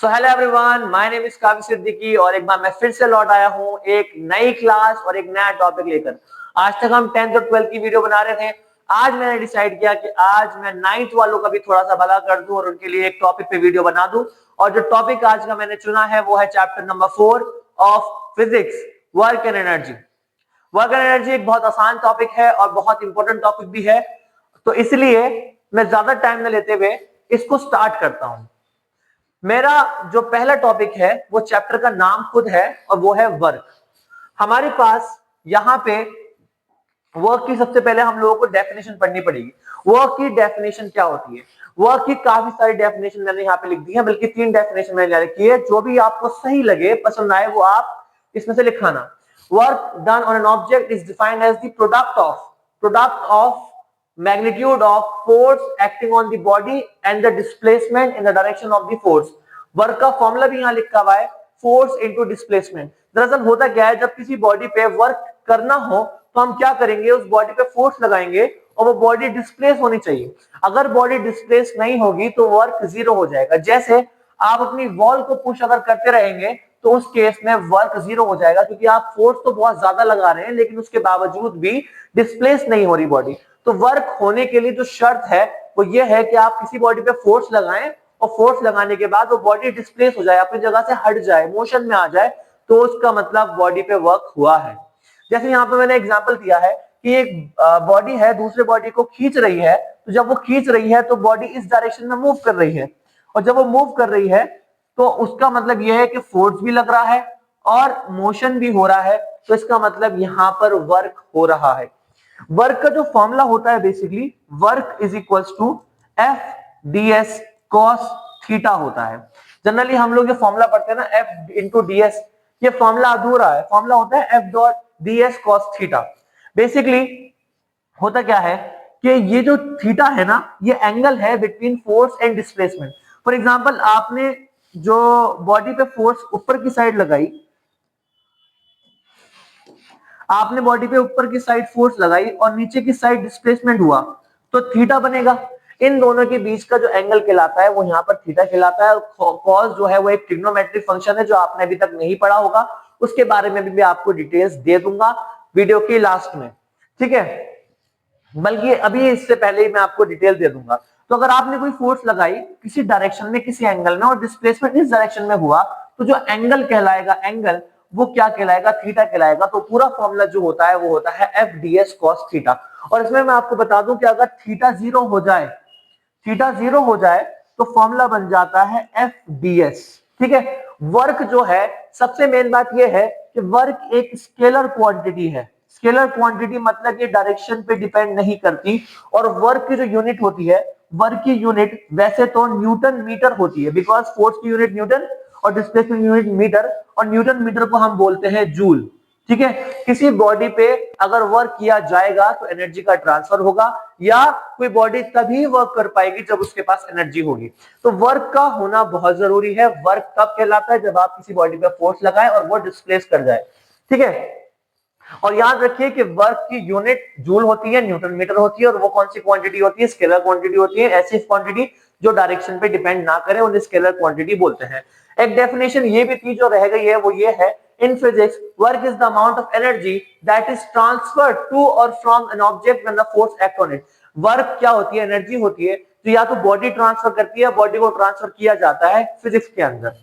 So hello everyone, my name is काफी सिद्दीकी और एक बार मैं फिर से लौट आया हूँ एक नई क्लास और एक नया टॉपिक लेकर। आज तक हम 10th और 12th की वीडियो बना रहे थे। आज मैंने डिसाइड किया कि आज मैं 9th वालों का भी थोड़ा सा भला कर दूं और उनके लिए एक टॉपिक पे वीडियो बना दूं। और जो टॉपिक आज का मैंने चुना है वो है chapter number 4 of physics, work and energy. Work and energy एक बहुत आसान टॉपिक है और बहुत इंपॉर्टेंट टॉपिक भी है, तो इसलिए मैं ज्यादा टाइम न लेते हुए इसको स्टार्ट करता हूं। मेरा जो पहला टॉपिक है वो चैप्टर का नाम खुद है और वो है वर्क। हमारे पास यहाँ पे वर्क की सबसे पहले हम लोगों को डेफिनेशन पढ़नी पड़ेगी। वर्क की डेफिनेशन क्या होती है? वर्क की काफी सारी डेफिनेशन मैंने यहाँ पे लिख दी है, बल्कि 3 डेफिनेशन मैंने लिखी है। जो भी आपको सही लगे, पसंद आए, वो आप इसमें से लिखाना। Work done on an object is defined as the product of magnitude of force acting on the body and the displacement in the direction of the force। Work का फॉर्मूला भी यहाँ लिखा हुआ है, फोर्स इनटू डिस्प्लेसमेंट। दरअसल होता क्या है, जब किसी बॉडी पे वर्क करना हो तो हम क्या करेंगे, उस बॉडी पे फोर्स लगाएंगे और वो बॉडी डिस्प्लेस होनी चाहिए। अगर बॉडी डिस्प्लेस नहीं होगी तो वर्क जीरो हो जाएगा। जैसे आप अपनी वॉल को पुश अगर करते रहेंगे तो उस केस में वर्क जीरो हो जाएगा, क्योंकि आप फोर्स तो बहुत ज्यादा लगा रहे हैं लेकिन उसके बावजूद भी डिस्प्लेस नहीं हो रही बॉडी। तो वर्क होने के लिए जो शर्त है वो ये है कि आप किसी बॉडी पे फोर्स लगाएं और फोर्स लगाने के बाद वो बॉडी डिस्प्लेस हो जाए, अपनी जगह से हट जाए, मोशन में आ जाए, तो उसका मतलब बॉडी पे वर्क हुआ है। जैसे यहाँ पे मैंने एग्जांपल दिया है कि एक बॉडी है दूसरे बॉडी को खींच रही है, तो जब वो खींच रही है तो बॉडी इस डायरेक्शन में मूव कर रही है, और जब वो मूव कर रही है तो उसका मतलब यह है कि फोर्स भी लग रहा है और मोशन भी हो रहा है, तो इसका मतलब यहां पर वर्क हो रहा है। वर्क का जो फॉर्मूला होता है, basically work is equals to F D S cos theta होता है। जनरली हम लोग ये फॉर्मूला पढ़ते हैं ना, एफ इंटू डी एस, ये फॉर्मूला अधूरा है। फॉर्मूला होता है F dot D S cos theta. Basically होता क्या है कि ये जो थीटा है ना, ये एंगल है between force and displacement. For example, आपने जो बॉडी पे फोर्स ऊपर की साइड लगाई, आपने बॉडी पे ऊपर की साइड फोर्स लगाई और नीचे की साइड डिस्प्लेसमेंट हुआ, तो थीटा बनेगा। इन दोनों के बीच का जो एंगल कहलाता है वो यहाँ पर थीटा कहलाता है। कॉस जो है वो एक ट्रिग्नोमेट्रिक फंक्शन है जो आपने अभी तक नहीं पढ़ा होगा, उसके बारे में भी मैं आपको डिटेल्स दे दूंगा वीडियो के लास्ट में, ठीक है। बल्कि अभी इससे पहले ही मैं आपको डिटेल दे दूंगा। तो अगर आपने कोई फोर्स लगाई किसी डायरेक्शन में, किसी एंगल में, और डिस्प्लेसमेंट इस डायरेक्शन में हुआ, तो जो एंगल कहलाएगा, एंगल वो क्या कहलाएगा, थीटा कहलाएगा। तो पूरा फॉर्मूला जो होता है वो होता है F D S cos theta. और इसमें मैं आपको बता दूं कि अगर थीटा जीरो हो जाए, थीटा जीरो हो जाए तो फॉर्मूला बन जाता है एफ डी एस, ठीक है। वर्क जो है, सबसे मेन बात यह है कि वर्क एक स्केलर क्वांटिटी है। स्केलर क्वांटिटी मतलब ये डायरेक्शन पे डिपेंड नहीं करती। और वर्क की जो यूनिट होती है, वर्क की यूनिट वैसे तो न्यूटन मीटर होती है, बिकॉज फोर्स की यूनिट न्यूटन और डिस्प्लेसमेंट यूनिट मीटर, और न्यूटन मीटर को हम बोलते हैं जूल, ठीक है। किसी बॉडी पे अगर वर्क किया जाएगा तो एनर्जी का ट्रांसफर होगा, या कोई बॉडी तभी वर्क कर पाएगी जब उसके पास एनर्जी होगी। तो वर्क का होना बहुत जरूरी है। वर्क कब कहलाता है? जब आप किसी बॉडी पे फोर्स लगाएं और वो डिस्प्लेस कर जाए, ठीक है। और याद रखिए कि वर्क की यूनिट जूल होती है, न्यूटन मीटर होती है, और वो कौन सी क्वांटिटी होती है? स्केलर क्वांटिटी होती है। ऐसी क्वांटिटी जो डायरेक्शन पे डिपेंड ना करे उन्हें स्केलर क्वांटिटी बोलते हैं। एक डेफिनेशन ये भी थी जो रह गई है, वो ये है, in physics work is the amount of energy that is transferred to और from an object when the force act on it. Work क्या होती है? एनर्जी होती है, तो या तो बॉडी ट्रांसफर करती है, बॉडी को ट्रांसफर किया जाता है फिजिक्स के अंदर।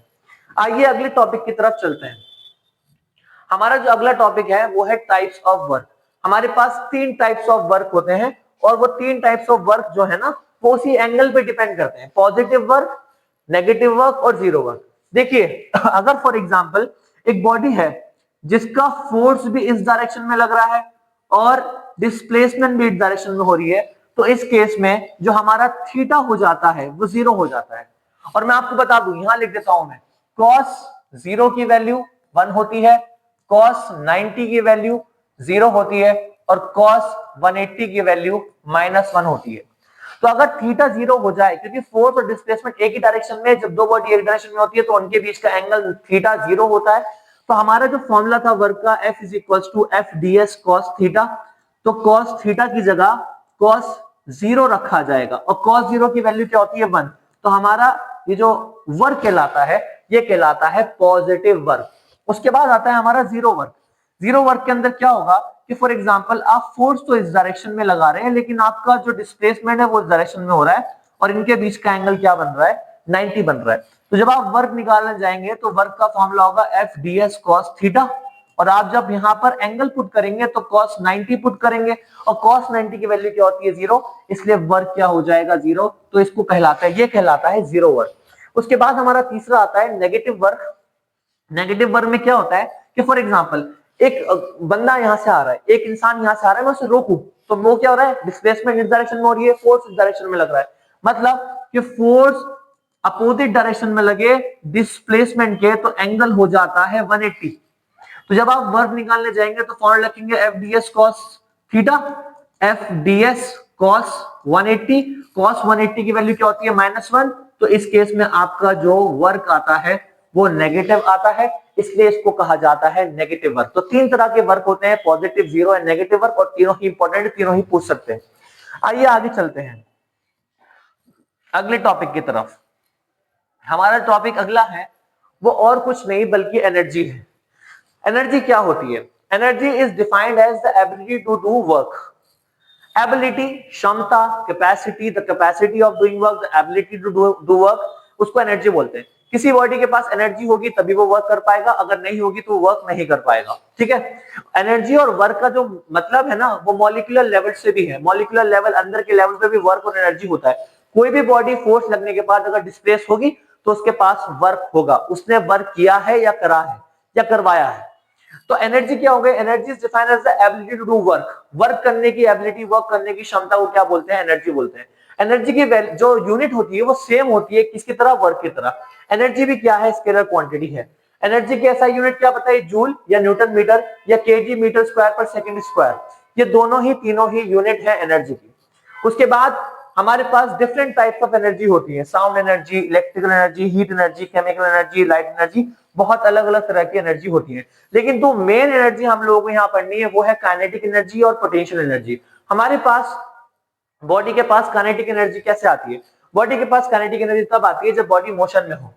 आइए अगले टॉपिक की तरफ चलते हैं। हमारा जो अगला टॉपिक है वो है टाइप्स ऑफ वर्क। हमारे पास 3 टाइप्स ऑफ वर्क होते हैं, और वो 3 टाइप्स ऑफ वर्क जो है ना, वो उसी एंगल पे डिपेंड करते हैं। पॉजिटिव वर्क, नेगेटिव वर्क और जीरो वर्क। देखिए, अगर फॉर एग्जांपल एक बॉडी है जिसका फोर्स भी इस डायरेक्शन में लग रहा है और डिस्प्लेसमेंट भी इस डायरेक्शन में हो रही है, तो इस केस में जो हमारा थीटा हो जाता है वो जीरो हो जाता है। और मैं आपको बता दूं, यहां लिख देता हूं मैं, कॉस 0 की वैल्यू 1 होती है, कॉस 90 की वैल्यू 0 होती है, और कॉस 180 की वैल्यू -1 होती है। तो अगर थीटा 0 हो जाए, क्योंकि फोर्स और डिस्प्लेसमेंट एक ही डायरेक्शन में, जब दो बॉडी एक डायरेक्शन में होती है तो उनके बीच का एंगल थीटा 0 होता है। तो हमारा जो फॉर्मूला था वर्क का, F is equal to F D S cos theta, तो कॉस थीटा की जगह कॉस 0 रखा जाएगा, और कॉस 0 की वैल्यू क्या होती है? 1। तो हमारा ये जो वर्क कहलाता है ये कहलाता है पॉजिटिव वर्क। उसके बाद आता है हमारा जीरो वर्क। जीरो वर्क के अंदर क्या होगा कि फॉर एग्जांपल आप फोर्स तो इस डायरेक्शन में लगा रहे हैं लेकिन आपका जो डिस्प्लेसमेंट है वो इस डायरेक्शन में हो रहा है और इनके बीच का एंगल क्या बन रहा है, 90 बन रहा है। तो जब आप वर्क निकालने जाएंगे तो वर्क का फॉर्मूला होगा F D S cos theta, और आप जब यहां पर एंगल पुट करेंगे तो cos 90 पुट करेंगे और cos 90 की वैल्यू क्या होती है, जीरो, इसलिए वर्क क्या हो जाएगा, जीरो। तो इसको कहलाता है, ये कहलाता है जीरो वर्क। उसके बाद हमारा तीसरा आता है नेगेटिव वर्क। नेगेटिव वर्क में क्या होता है कि फॉर एग्जांपल एक बंदा यहां से आ रहा है, एक इंसान यहां से आ रहा है, मैं उसे रोकूं तो वो क्या हो रहा है, डिस्प्लेसमेंट इस डायरेक्शन में हो रही है, फोर्स इस डायरेक्शन में लग रहा है, मतलब कि फोर्स अपोजिट डायरेक्शन में लगे डिस्प्लेसमेंट के तो एंगल हो जाता है 180। तो जब आप वर्क निकालने जाएंगे तो फॉर्मूला लिखेंगे F D S cos theta, F D S cos 180, cos 180 की वैल्यू क्या होती है, -1। तो इस केस में आपका जो वर्क आता है वो नेगेटिव आता है, इसलिए इसको कहा जाता है नेगेटिव वर्क। तो तीन तरह के वर्क होते हैं, positive, zero and negative work, और तीनों ही इंपॉर्टेंट, तीनों ही पूछ सकते हैं। आइए आगे चलते हैं अगले टॉपिक की तरफ। हमारा टॉपिक अगला है वो और कुछ नहीं बल्कि एनर्जी है। एनर्जी क्या होती है? Energy is defined as the ability to do work. Ability, क्षमता, capacity, the capacity of doing work, the ability to do work, उसको एनर्जी बोलते हैं। किसी बॉडी के पास एनर्जी होगी तभी वो वर्क कर पाएगा, अगर नहीं होगी तो वर्क नहीं कर पाएगा, ठीक है। एनर्जी और वर्क का जो मतलब है ना वो मॉलिक्यूलर लेवल से भी है। मॉलिक्यूलर लेवल, अंदर के लेवल पे भी वर्क और एनर्जी होता है। कोई भी बॉडी फोर्स लगने के बाद अगर डिस्प्लेस होगी तो उसके पास वर्क होगा, उसने वर्क किया है या करा है या करवाया है। तो एनर्जी क्या हो गई? Energy is defined as the ability to do work. Work करने की एबिलिटी, वर्क करने की क्षमता को क्या बोलते हैं? एनर्जी बोलते हैं। एनर्जी की जो यूनिट होती है वो सेम होती है किसकी तरह? वर्क की तरह। एनर्जी भी क्या है? स्केलर क्वांटिटी है। एनर्जी की ऐसा यूनिट क्या पता है? जूल या न्यूटन मीटर या केजी मीटर स्क्वायर पर सेकंड स्क्वायर, ये दोनों ही, तीनों ही यूनिट है एनर्जी की। उसके बाद हमारे पास डिफरेंट टाइप्स ऑफ एनर्जी होती है, sound energy, electrical energy, heat energy, chemical energy, light energy, बहुत अलग अलग तरह की एनर्जी होती है। लेकिन जो मेन एनर्जी हम लोगों को यहाँ पढ़नी है वो है काइनेटिक एनर्जी और पोटेंशियल एनर्जी। हमारे पास बॉडी के पास काइनेटिक एनर्जी कैसे आती है? बॉडी के पास काइनेटिक एनर्जी तब आती है जब बॉडी मोशन में हो।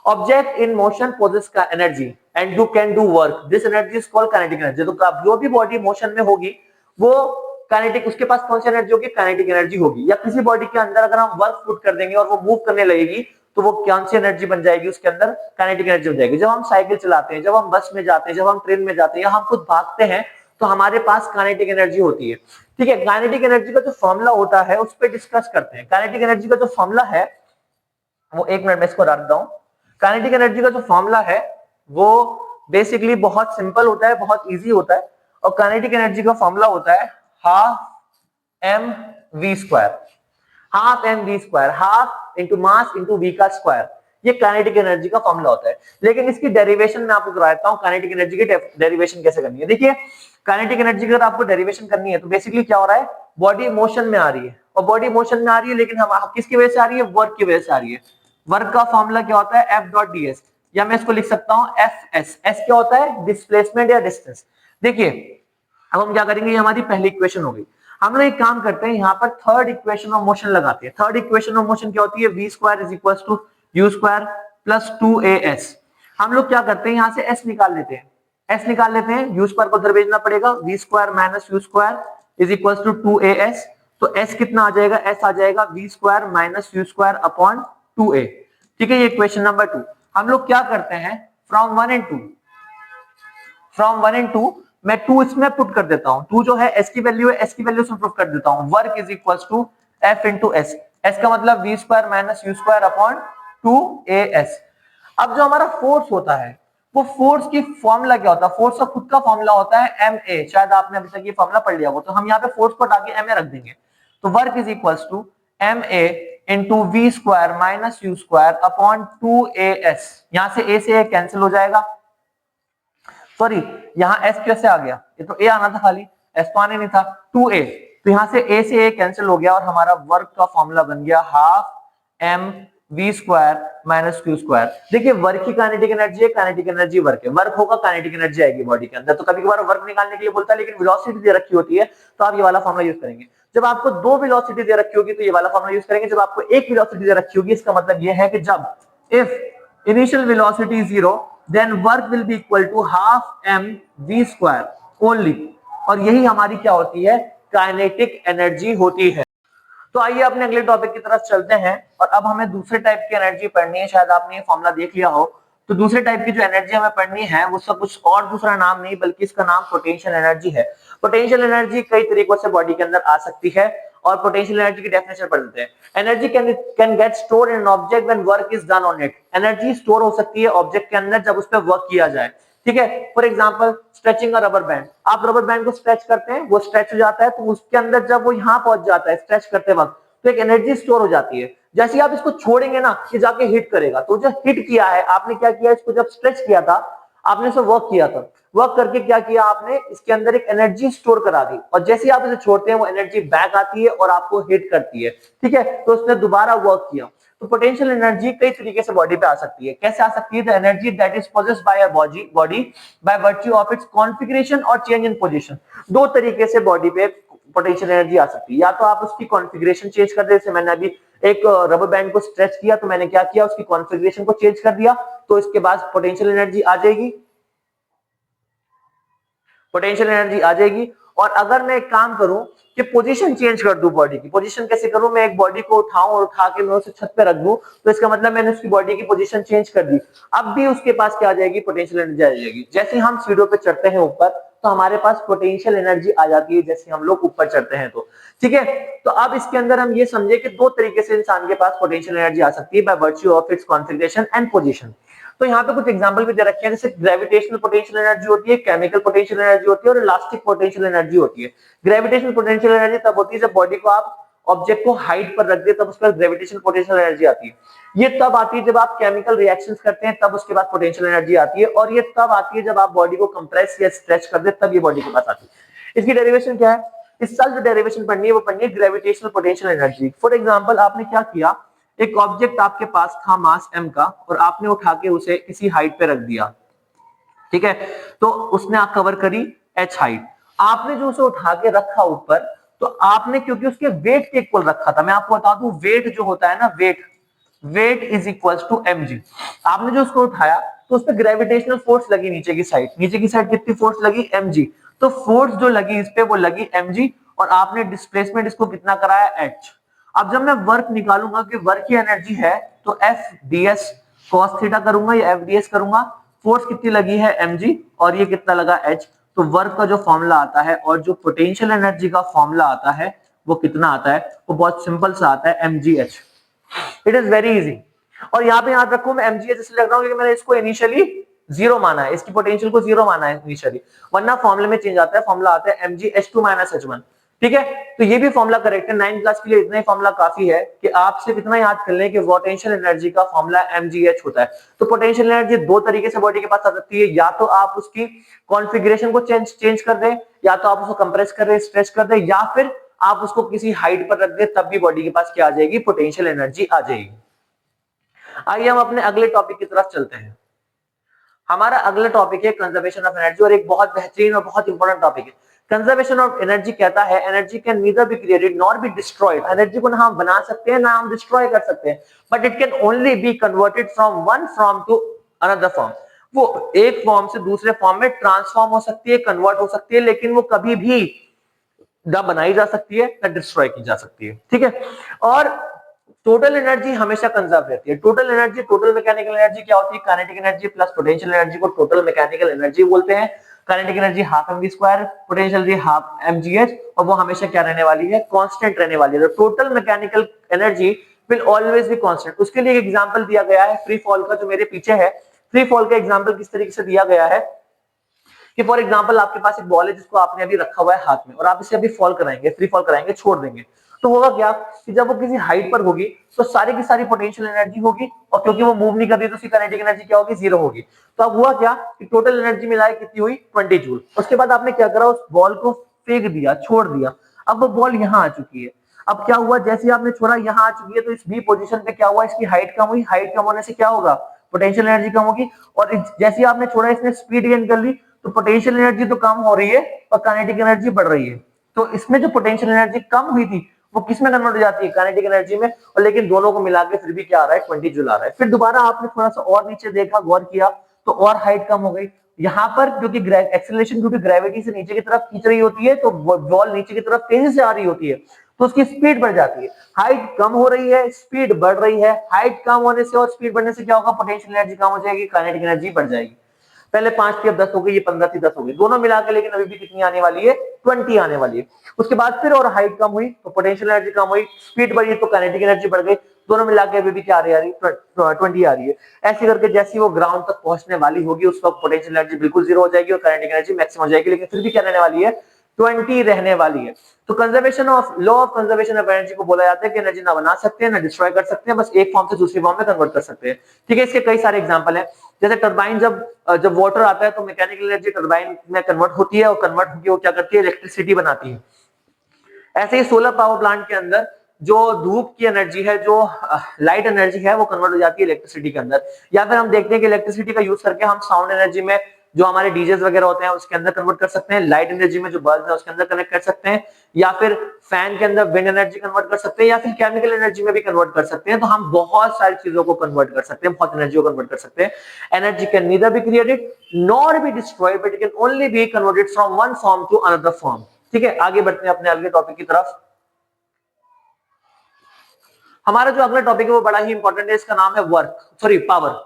Object in motion possess energy and you can do work, this energy is called kinetic energy. तो जो भी बॉडी मोशन में होगी वो काइनेटिक, उसके पास कौन सी एनर्जी होगी? काइनेटिक एनर्जी होगी। या किसी बॉडी के अंदर अगर हम वर्क पुट कर देंगे और वो मूव करने लगेगी तो वो कौन सी एनर्जी बन जाएगी? उसके अंदर काइनेटिक एनर्जी बन जाएगी। जब हम साइकिल चलाते हैं, जब हम बस में जाते हैं, जब हम ट्रेन में जाते हैं या हम खुद भागते हैं तो हमारे पास काइनेटिक एनर्जी होती है, ठीक है। काइनेटिक एनर्जी का जो फॉर्मूला होता है उस पर डिस्कस करते हैं। काइनेटिक एनर्जी का जो फॉर्मूला है वो, एक मिनट में इसको रख देता हूं। काइनेटिक एनर्जी का जो फॉर्मूला है वो बेसिकली बहुत सिंपल होता है, बहुत इजी होता है। और काइनेटिक एनर्जी का फॉर्मूला होता है half M V square. Half M V square, half into mass into V का स्क्वायर, ये काइनेटिक एनर्जी का फॉर्मूला होता है। लेकिन इसकी डेरिवेशन मैं आपको करा देता हूं, काइनेटिक एनर्जी की डेरिवेशन कैसे करनी है। देखिए, काइनेटिक एनर्जी की अगर आपको डेरिवेशन करनी है तो बेसिकली क्या हो रहा है, बॉडी मोशन में आ रही है, और बॉडी मोशन में आ रही है लेकिन हम किसकी वजह से आ रही है? वर्क की वजह से आ रही है। वर्क का फॉर्मूला क्या होता है? एफ डॉट डी एस, या मैं इसको लिख सकता हूं एफ एस। एस क्या होता है? डिस्प्लेसमेंट या डिस्टेंस। देखिए अब हम क्या करेंगे, ये हमारी पहली इक्वेशन हो गई। हम लोग एक काम करते हैं, यहाँ पर थर्ड इक्वेशन ऑफ मोशन लगाते हैं। थर्ड इक्वेशन ऑफ मोशन क्या होती है? V square is equal to U square plus 2as। हम लोग क्या करते हैं, यहाँ से s निकाल लेते हैं। s निकाल लेते हैं, यू स्क्वायर को उधर भेजना पड़ेगा, V square minus U square is equal to 2as। तो s कितना आ जाएगा? s आ जाएगा V square minus U square upon 2a, ठीक है। ये इक्वेशन नंबर 2। हम लोग क्या करते हैं, फ्रॉम 1 एंड 2 मैं 2 इसमें पुट कर देता हूं। 2 जो है s की वैल्यू है, s की वैल्यू इसमें पुट कर देता हूं। Work is equal to f into S. s का मतलब V square minus U square upon 2as। अब जो हमारा फोर्स होता है वो फोर्स की फॉर्मूला क्या होता है? फोर्स का खुद का फॉर्मूला होता है ma। शायद आपने अभी तक ये फॉर्मूला पढ़ लिया हो, तो हम यहाँ पे फोर्स को हटा के ma रख देंगे। तो work is equal to ma into V square minus U square upon 2as। यहां से a से a कैंसिल हो जाएगा, सॉरी यहाँ s कैसे आ गया, ये तो a आना था, खाली s तो आने नहीं था, 2a। तो यहाँ से a से a कैंसिल हो गया और हमारा वर्क का फॉर्मूला बन गया half m v square minus Q square. देखिए वर्क की काइनेटिक एनर्जी है, काइनेटिक एनर्जी वर्क है, वर्क होगा काइनेटिक एनर्जी आएगी बॉडी के अंदर। तो कभी कभार वर्क निकालने के लिए बोलता है लेकिन वेलोसिटी दे रखी होती है तो आप ये वाला फॉर्मूला यूज करेंगे। जब आपको दो वेलोसिटी दे रखी होगी तो ये वाला फॉर्मूला यूज करेंगे। जब आपको एक वेलोसिटी दे रखी होगी इसका मतलब ये है कि जब if initial velocity is 0 then work will be equal to half M V square only. और यही हमारी क्या होती है, काइनेटिक एनर्जी होती है। तो आइए अपने अगले टॉपिक की तरफ चलते हैं और अब हमें दूसरे टाइप की एनर्जी पढ़नी है। शायद आपने ये फॉर्मूला देख लिया हो। तो दूसरे टाइप की जो एनर्जी हमें पढ़नी है वो सब कुछ और दूसरा नाम नहीं बल्कि इसका नाम पोटेंशियल एनर्जी है। पोटेंशियल एनर्जी कई तरीकों से बॉडी के अंदर आ सकती है और पोटेंशियल एनर्जी की डेफिनेशन पढ़ लेते हैं। Energy can get stored in an object when work is done on it. Energy store हो सकती है ऑब्जेक्ट के अंदर जब उस पर वर्क किया जाए। ठीक है, for example stretching a rubber band. आप रबर बैंड को स्ट्रेच करते हैं, वो स्ट्रेच हो जाता है, तो उसके अंदर जब वो यहाँ पहुंच जाता है स्ट्रेच करते वक्त तो एक एनर्जी स्टोर हो जाती है। जैसे ही आप इसको छोड़ेंगे ना ये जाके हिट करेगा। तो जो हिट किया है आपने क्या किया, इसको जब स्ट्रेच किया था आपने इसे वर्क किया था, वर्क करके क्या किया आपने, इसके अंदर एक एनर्जी स्टोर करा दी और जैसे ही आप इसे छोड़ते हैं वो एनर्जी बैक आती है और आपको हिट करती है। ठीक है, तो उसने दोबारा वर्क किया। तो पोटेंशियल एनर्जी कई तरीके से बॉडी पे आ सकती है। कैसे आ सकती है, the energy that is possessed by a body by virtue of its configuration और चेंज इन पोजीशन। दो तरीके से बॉडी पे पोटेंशियल एनर्जी आ सकती है। या तो आप उसकी कॉन्फ़िगरेशन चेंज कर दे, जैसे मैंने अभी एक रबर बैंड को स्ट्रेच किया तो मैंने क्या किया, उसकी कॉन्फ़िगरेशन को चेंज कर दिया, तो इसके बाद पोटेंशियल एनर्जी आ जाएगी, पोटेंशियल एनर्जी आ जाएगी। और अगर मैं एक काम करूं कि पोजीशन चेंज कर दूं, बॉडी की पोजीशन कैसे करूं, मैं एक बॉडी को उठाऊं और उठा के मैं उसे छत पे रख दूं, तो इसका मतलब मैंने उसकी बॉडी की पोजीशन चेंज कर दी। अब भी उसके पास क्या आ जाएगी, पोटेंशियल एनर्जी आ जाएगी। जैसे ही हम सीढ़ियों पे चढ़ते हैं ऊपर तो हमारे पास पोटेंशियल एनर्जी आ जाती है, जैसे हम लोग ऊपर चढ़ते हैं तो। ठीक है, तो अब इसके अंदर हम ये समझे कि दो तरीके से इंसान के पास पोटेंशियल एनर्जी आ सकती है, by virtue of its configuration and position. तो यहाँ पे कुछ एग्जांपल भी दे रखे हैं, जैसे ग्रेविटेशनल पोटेंशियल एनर्जी होती है, केमिकल पोटेंशियल एनर्जी होती है और इलास्टिक पोटेंशियल एनर्जी होती है। ग्रेविटेशनल पोटेंशियल एनर्जी तब होती है जब बॉडी को आप ऑब्जेक्ट को हाइट पर रख दे तब उसके बाद ग्रेविटेशनल पोटेंशियल एनर्जी आती है। ये तब आती है जब आप केमिकल रिएक्शंस करते हैं तब उसके बाद पोटेंशियल एनर्जी आती है। और ये तब आती है जब आप बॉडी को कंप्रेस या स्ट्रेच कर दे तब ये बॉडी के पास आती है। इसकी डेरिवेशन क्या है, इस साल जो डेरिवेशन पढ़नी है वो पढ़नी है gravitational potential energy. For example आपने क्या किया, एक ऑब्जेक्ट आपके पास था मास m का और आपने उठा के उसे किसी हाइट पे रख दिया। ठीक है, तो उसने कवर करी h हाइट। आपने जो उसे उठा के रखा ऊपर, तो आपने क्योंकि उसके वेट के इक्वल रखा था, मैं आपको बता दूं वेट जो होता है ना, weight is equal to mg। आपने जो उसको उठाया तो उस पर ग्रेविटेशनल फोर्स लगी नीचे की साइड, नीचे की साइड कितनी फोर्स लगी, mg। तो फोर्स जो लगी इस पे वो लगी mg और आपने डिस्प्लेसमेंट इसको कितना कराया, h। अब जब मैं वर्क निकालूंगा कि वर्क की एनर्जी है तो F D S cos theta करूंगा या एफ डी एस करूंगा। फोर्स कितनी लगी है mg और ये कितना लगा h। तो वर्क का जो फॉर्मूला आता है और जो पोटेंशियल एनर्जी का फॉर्मूला आता है वो कितना आता है, वो बहुत सिंपल सा आता है mgh। It is very easy. और यहाँ पे याद रखो मैं mgh इसलिए लग रहा हूँ क्योंकि मैंने इसको इनिशियली जीरो माना है, इसकी पोटेंशियल को जीरो माना है इनिशियली, वरना फॉर्मूले में चेंज आता है, फॉर्मूला आता है mgh2 - h1। ठीक है, तो ये भी फॉर्मूला करेक्ट है। 9th क्लास के लिए इतना ही फॉर्मूला काफी है कि आप सिर्फ इतना याद कर लें कि पोटेंशियल एनर्जी का फॉर्मूला mgh होता है। तो पोटेंशियल एनर्जी दो तरीके से बॉडी के पास आ सकती है, या तो आप उसकी कॉन्फ़िगरेशन को चेंज कर दें, या तो आप उसको कंप्रेस कर दें, स्ट्रेच कर दें, या फिर आप उसको किसी हाइट पर रख दें, तब भी बॉडी के पास क्या आ जाएगी, पोटेंशियल एनर्जी आ जाएगी। आइए हम अपने अगले टॉपिक की तरफ चलते हैं। हमारा अगला टॉपिक है कंजर्वेशन ऑफ एनर्जी और एक बहुत बेहतरीन और बहुत इंपॉर्टेंट टॉपिक है। कंजर्वेशन ऑफ एनर्जी कहता है energy can neither be created nor be destroyed. Energy को ना हम बना सकते हैं ना हम डिस्ट्रॉय कर सकते हैं, but it can only be converted from one form to another form. वो एक फॉर्म से दूसरे फॉर्म में ट्रांसफॉर्म हो सकती है, कन्वर्ट हो सकती है, लेकिन वो कभी भी ना बनाई जा सकती है ना डिस्ट्रॉय की जा सकती है। ठीक है, और टोटल एनर्जी हमेशा कंजर्व रहती है। Total energy, total mechanical energy क्या होती है, kinetic energy plus potential energy को टोटल मैकेनिकल एनर्जी बोलते हैं। Kinetic energy half M V square, potential energy half M G H, और वो हमेशा क्या रहने वाली है, कांस्टेंट रहने वाली है। Total mechanical energy will always be constant. उसके लिए एक एग्जांपल दिया गया है फ्री फॉल का, जो मेरे पीछे है। फ्री फॉल का एग्जांपल किस तरीके से दिया गया है कि फॉर एग्जांपल आपके पास एक बॉल है जिसको आपने अभी रखा हुआ है हाथ में और आप इसे अभी फॉल कराएंगे, फ्री फॉल कराएंगे, छोड़ देंगे, तो होगा क्या कि जब वो किसी हाइट पर होगी तो सारी की सारी पोटेंशियल एनर्जी होगी, और क्योंकि वो मूव नहीं कर रही तो उसकी काइनेटिक एनर्जी क्या होगी, जीरो होगी। तो अब हुआ क्या कि टोटल एनर्जी मिलाई कितनी हुई, 20 जूल। उसके बाद आपने क्या करा, उस बॉल को फेंक दिया, छोड़ दिया। अब वो बॉल यहाँ आ चुकी है। अब क्या हुआ, जैसे ही आपने छोड़ा यहाँ आ चुकी है, तो इस बी पोजीशन पे क्या हुआ, इसकी हाइट कम हुई, हाइट कम होने से क्या होगा, पोटेंशियल एनर्जी कम होगी, और जैसे ही आपने छोड़ा इसने स्पीड गेन कर ली, तो पोटेंशियल एनर्जी तो कम हो रही है और काइनेटिक एनर्जी बढ़ रही है। तो इसमें जो पोटेंशियल एनर्जी कम हुई थी वो किस में कन्वर्ट हो जाती है, काइनेटिक एनर्जी में, और लेकिन दोनों को मिला के फिर भी क्या आ रहा है, 20 जूल आ रहा है। फिर दोबारा आपने थोड़ा सा और नीचे देखा, गौर किया, तो और हाइट कम हो गई। यहाँ पर क्योंकि एक्सेलरेशन क्योंकि ग्रेविटी से नीचे की तरफ खींच रही होती है, तो बॉल नीचे की तरफ तेजी से आ रही होती है, तो उसकी स्पीड बढ़ जाती है। हाइट कम हो रही है, स्पीड बढ़ रही है। हाइट कम होने से और स्पीड बढ़ने से क्या होगा, पोटेंशियल एनर्जी कम हो जाएगी, काइनेटिक एनर्जी बढ़ जाएगी। पहले 5 थी, अब 10 हो गई, ये 15 थी 10 हो गई, दोनों मिला के, लेकिन अभी भी कितनी आने वाली है, 20 आने वाली है। उसके बाद फिर और हाइट कम हुई तो पोटेंशियल एनर्जी कम हुई, स्पीड बढ़ी तो काइनेटिक एनर्जी बढ़ गई, दोनों मिला के अभी भी क्या आ रही है, 20 आ रही है। ऐसे करके जैसे वो ग्राउंड तक पहुंचने वाली होगी, उस वक्त पोटेंशियल एनर्जी बिल्कुल जीरो हो जाएगी और काइनेटिक एनर्जी मैक्सिमम हो जाएगी, लेकिन फिर भी क्या रहने वाली है, 20 रहने वाली है। तो conservation of law of conservation of energy को बोला जाता है कि एनर्जी ना बना सकते हैं ना डिस्ट्रॉय कर सकते हैं, बस एक फॉर्म से दूसरी फॉर्म में कन्वर्ट कर सकते हैं। ठीक है, इसके कई सारे एग्जांपल हैं। जैसे टरबाइन, जब वाटर आता है तो मैकेनिकल एनर्जी टरबाइन में कन्वर्ट होती है, और कन्वर्ट होकर वो क्या करती है, इलेक्ट्रिसिटी बनाती है। ऐसे ही सोलर पावर प्लांट के अंदर जो धूप की एनर्जी है, जो लाइट एनर्जी है, वो कन्वर्ट हो जाती है इलेक्ट्रिसिटी के अंदर। या फिर हम देखते हैं कि इलेक्ट्रिसिटी का यूज करके हम साउंड एनर्जी में, जो हमारे डीजेस वगैरह होते हैं उसके अंदर कन्वर्ट कर सकते हैं, लाइट एनर्जी में जो बल्ब है उसके अंदर कनेक्ट कर सकते हैं, या फिर फैन के अंदर विंड एनर्जी कन्वर्ट कर सकते हैं, या फिर केमिकल एनर्जी में भी कन्वर्ट कर सकते हैं। तो हम बहुत सारी चीजों को कन्वर्ट कर सकते हैं, बहुत एनर्जी को कन्वर्ट कर सकते हैं। Energy can neither be created nor be destroyed, but it can only be converted from one form to another form. ठीक है, आगे बढ़ते हैं अपने अगले टॉपिक की तरफ। हमारा जो अगला टॉपिक है वो बड़ा ही इंपॉर्टेंट है, इसका नाम है पावर।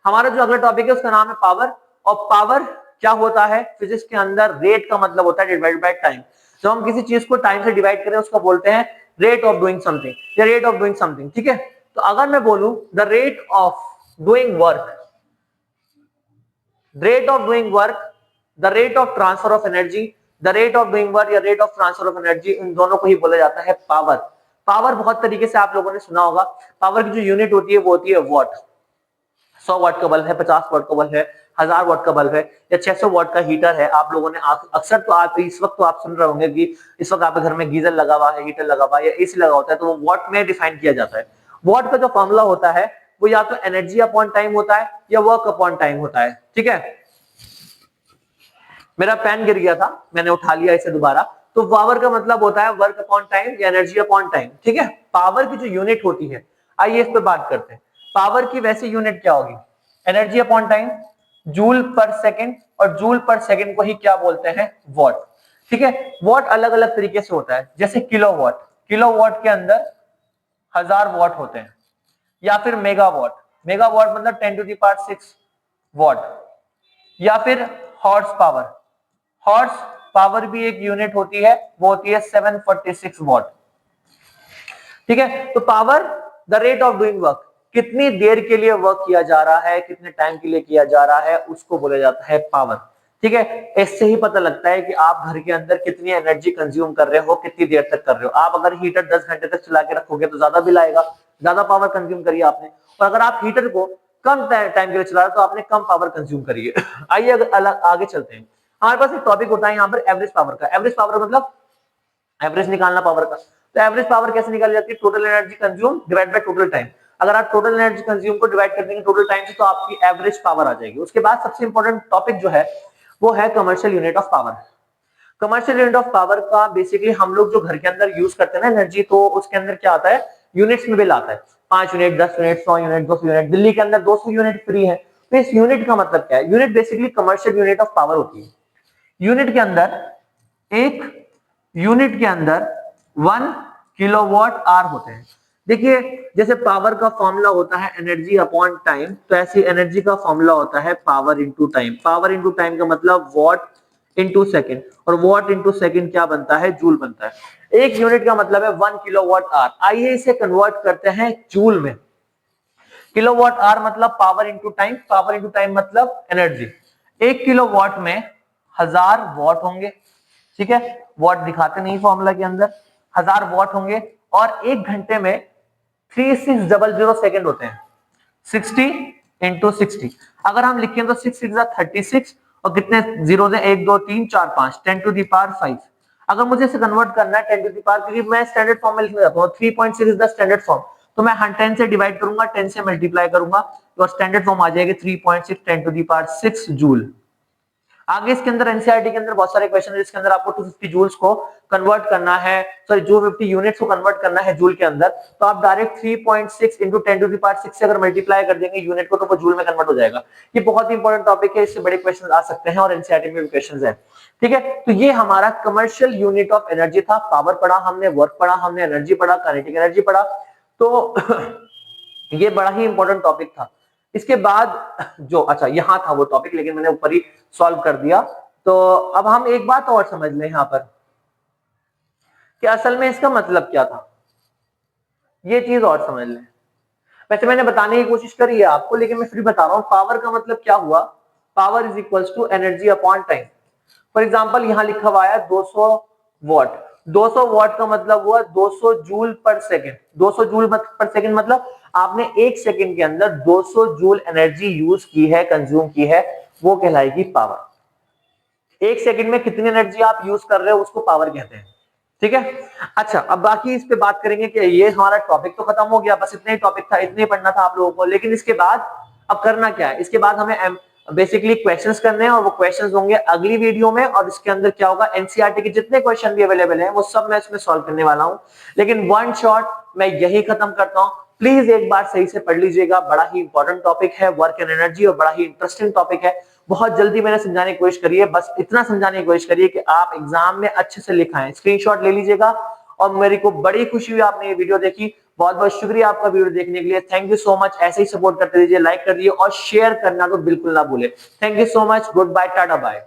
हमारा जो अगला टॉपिक है उसका नाम है पावर। और पावर क्या होता है फिजिक्स के अंदर, रेट का मतलब होता है डिवाइड बाय टाइम। जब हम किसी चीज को टाइम से डिवाइड करें उसको बोलते हैं रेट ऑफ डूइंग समथिंग या रेट ऑफ डूइंग समथिंग। ठीक है, तो अगर मैं बोलूं the rate of doing work, rate of doing work, the rate of transfer of energy, the rate of doing work या rate of transfer of energy, इन दोनों को ही बोला जाता है पावर। पावर बहुत तरीके से आप लोगों ने सुना होगा। पावर की जो यूनिट होती है वो होती है वॉट। 100 वाट का बल्ब है, 50 वाट का बल्ब है, 1000 वाट का बल्ब है, या 600 वाट का हीटर है। आप लोगों ने अक्सर तो आप इस वक्त तो आप सुन रहे होंगे कि इस वक्त आपके घर में गीजर लगा हुआ है, हीटर लगा हुआ है, या एसी लगा होता है, तो वो वॉट में डिफाइन किया जाता है। वॉट का जो फॉर्मूला होता है वो या तो एनर्जी अपॉन टाइम होता है या वर्क अपॉन टाइम होता है। ठीक है, मेरा पेन गिर गया था, मैंने उठा लिया इसे दोबारा। तो पावर का मतलब होता है वर्क अपॉन टाइम या एनर्जी अपॉन टाइम। ठीक है, पावर की जो यूनिट होती है, आइए इस पर बात करते हैं। पावर की वैसी यूनिट क्या होगी, एनर्जी अपॉन टाइम, जूल पर सेकंड, और जूल पर सेकंड को ही क्या बोलते हैं, वॉट। ठीक है, वॉट अलग अलग तरीके से होता है, जैसे किलोवाट, किलोवाट के अंदर 1000 वॉट होते हैं, या फिर मेगावाट, मेगावाट मतलब 10⁶ वॉट, या फिर हॉर्स पावर, हॉर्स पावर भी एक यूनिट होती है, वो होती है 746 वॉट। ठीक है, तो power the rate of doing work, कितनी देर के लिए वर्क किया जा रहा है, कितने टाइम के लिए किया जा रहा है, उसको बोला जाता है पावर। ठीक है, इससे ही पता लगता है कि आप घर के अंदर कितनी एनर्जी कंज्यूम कर रहे हो, कितनी देर तक कर रहे हो। आप अगर हीटर 10 घंटे तक चला के रखोगे तो ज्यादा बिल आएगा, ज्यादा पावर कंज्यूम करिए आपने। और अगर आप हीटर को कम टाइम के लिए चला रहे हो तो आपने कम पावर कंज्यूम करिए। आइए अलग आगे चलते हैं। हमारे पास एक टॉपिक होता है यहाँ पर एवरेज पावर का। एवरेज पावर मतलब एवरेज निकालना पावर का। तो एवरेज पावर कैसे निकाली जाती है, total energy consume divide by total time. अगर आप टोटल एनर्जी कंज्यूम को डिवाइड कर देंगे टोटल टाइम से तो आपकी एवरेज पावर आ जाएगी। उसके बाद सबसे इंपॉर्टेंट टॉपिक जो है वो है commercial unit of power. Commercial unit of power का बेसिकली हम लोग जो घर के अंदर यूज करते हैं ना एनर्जी, तो उसके अंदर क्या आता है, यूनिट्स में बिल आता है। 5 unit, 10 unit, 100 unit, 200 unit. Delhi के अंदर 200 यूनिट फ्री है। तो इस यूनिट का मतलब क्या है, unit basically commercial unit of power होती है। यूनिट के अंदर एक यूनिट के अंदर 1 किलोवाट आवर होते हैं। देखिए, जैसे पावर का फॉर्मूला होता है एनर्जी अपॉन टाइम, तो ऐसे एनर्जी का फॉर्मूला होता है power into time. Power into time का मतलब वॉट इनटू सेकंड, और वॉट इनटू सेकंड क्या बनता है, जूल बनता है। एक यूनिट का मतलब है 1 किलोवाट आवर। आइए इसे कन्वर्ट करते हैं जूल में। किलोवाट आवर मतलब power into time, power into time मतलब एनर्जी। 1 किलोवाट में 1000 वॉट होंगे। ठीक है, वॉट दिखाते नहीं फॉर्मूला के अंदर, 1000 वॉट होंगे, और 1 घंटे में 3600 सेकंड होते हैं। 60 इंटू 60, अगर हम लिखें तो 6 6 36, और कितने जीरो है, 1 2 3 4 5, 10⁵ 5। अगर मुझे इसे कन्वर्ट करना है 10 टू द पावर, क्योंकि मैं स्टैंडर्ड फॉर्म में लिखना चाहता हूँ, 3.6 इज द स्टैंडर्ड फॉर्म, तो मैं 10 से डिवाइड करूंगा, 10 से मल्टीप्लाई करूंगा, तो स्टैंडर्ड फॉर्म आ जाएगी 3.6 10 टू द पावर 6 जूल। आगे इसके अंदर एनसीईआरटी के अंदर बहुत सारे क्वेश्चन है जिसके अंदर आपको 250 जूल्स को कन्वर्ट करना है, सॉरी 250 यूनिट्स को कन्वर्ट करना है जूल के अंदर, तो आप direct 3.6 into 10 to the power 6 से अगर मल्टीप्लाई कर देंगे यूनिट को तो वो जूल में कन्वर्ट हो जाएगा। ये बहुत ही इंपॉर्टेंट टॉपिक है, इससे बड़े क्वेश्चन आ सकते हैं और एनसीईआरटी में भी क्वेश्चन है। ठीक है, तो ये हमारा कमर्शियल यूनिट ऑफ एनर्जी था। पावर पढ़ा हमने, वर्क पढ़ा हमने, एनर्जी पढ़ा, काइनेटिक एनर्जी पढ़ा, तो ये बड़ा ही इंपॉर्टेंट टॉपिक था। इसके बाद जो, अच्छा यहां था वो टॉपिक, लेकिन मैंने ऊपर ही सॉल्व कर दिया। तो अब हम एक बात और समझ लें यहां पर कि असल में इसका मतलब क्या था, ये चीज और समझ लें। वैसे मैंने बताने की कोशिश करी है आपको, लेकिन मैं फिर बता रहा हूं पावर का मतलब क्या हुआ। Power is equals to energy upon time. For example यहां लिखा हुआ है 200 वॉट, 200 वॉट का मतलब हुआ 200 जूल पर सेकंड। 200 जूल पर सेकंड मतलब आपने एक सेकंड के अंदर 200 जूल एनर्जी यूज की है, कंज्यूम की है, वो कहलाएगी पावर। एक सेकंड में कितनी एनर्जी आप यूज कर रहे हो उसको पावर कहते हैं। ठीक है, अच्छा अब बाकी इस पे बात करेंगे कि ये हमारा टॉपिक तो खत्म हो गया, बस इतना ही टॉपिक था, इतने ही पढ़ना था आप लोगों को। लेकिन इसके बाद अब करना क्या है, इसके बाद हमें बेसिकली क्वेश्चंस करने हैं और वो क्वेश्चंस होंगे अगली वीडियो में। और इसके अंदर क्या होगा, एनसीईआरटी के जितने क्वेश्चन भी अवेलेबल हैं वो सब मैं इसमें सॉल्व करने वाला हूं। लेकिन वन शॉट मैं यही खत्म करता हूं, प्लीज एक बार सही से पढ़ लीजिएगा, बड़ा ही इंपॉर्टेंट टॉपिक है वर्क एंड एनर्जी और बड़ा ही इंटरेस्टिंग टॉपिक है। बहुत जल्दी मैंने समझाने की कोशिश करी है, बस इतना समझाने की कोशिश करिए कि आप एग्जाम में अच्छे से लिखाएं। स्क्रीनशॉट ले लीजिएगा। और मेरे को बड़ी खुशी हुई आपने ये वीडियो देखी, बहुत बहुत शुक्रिया आपका वीडियो देखने के लिए। थैंक यू सो मच, ऐसे ही सपोर्ट करते रहिए, लाइक कर दीजिए और शेयर करना तो बिल्कुल ना भूले। Thank you so much, good bye, tata bye.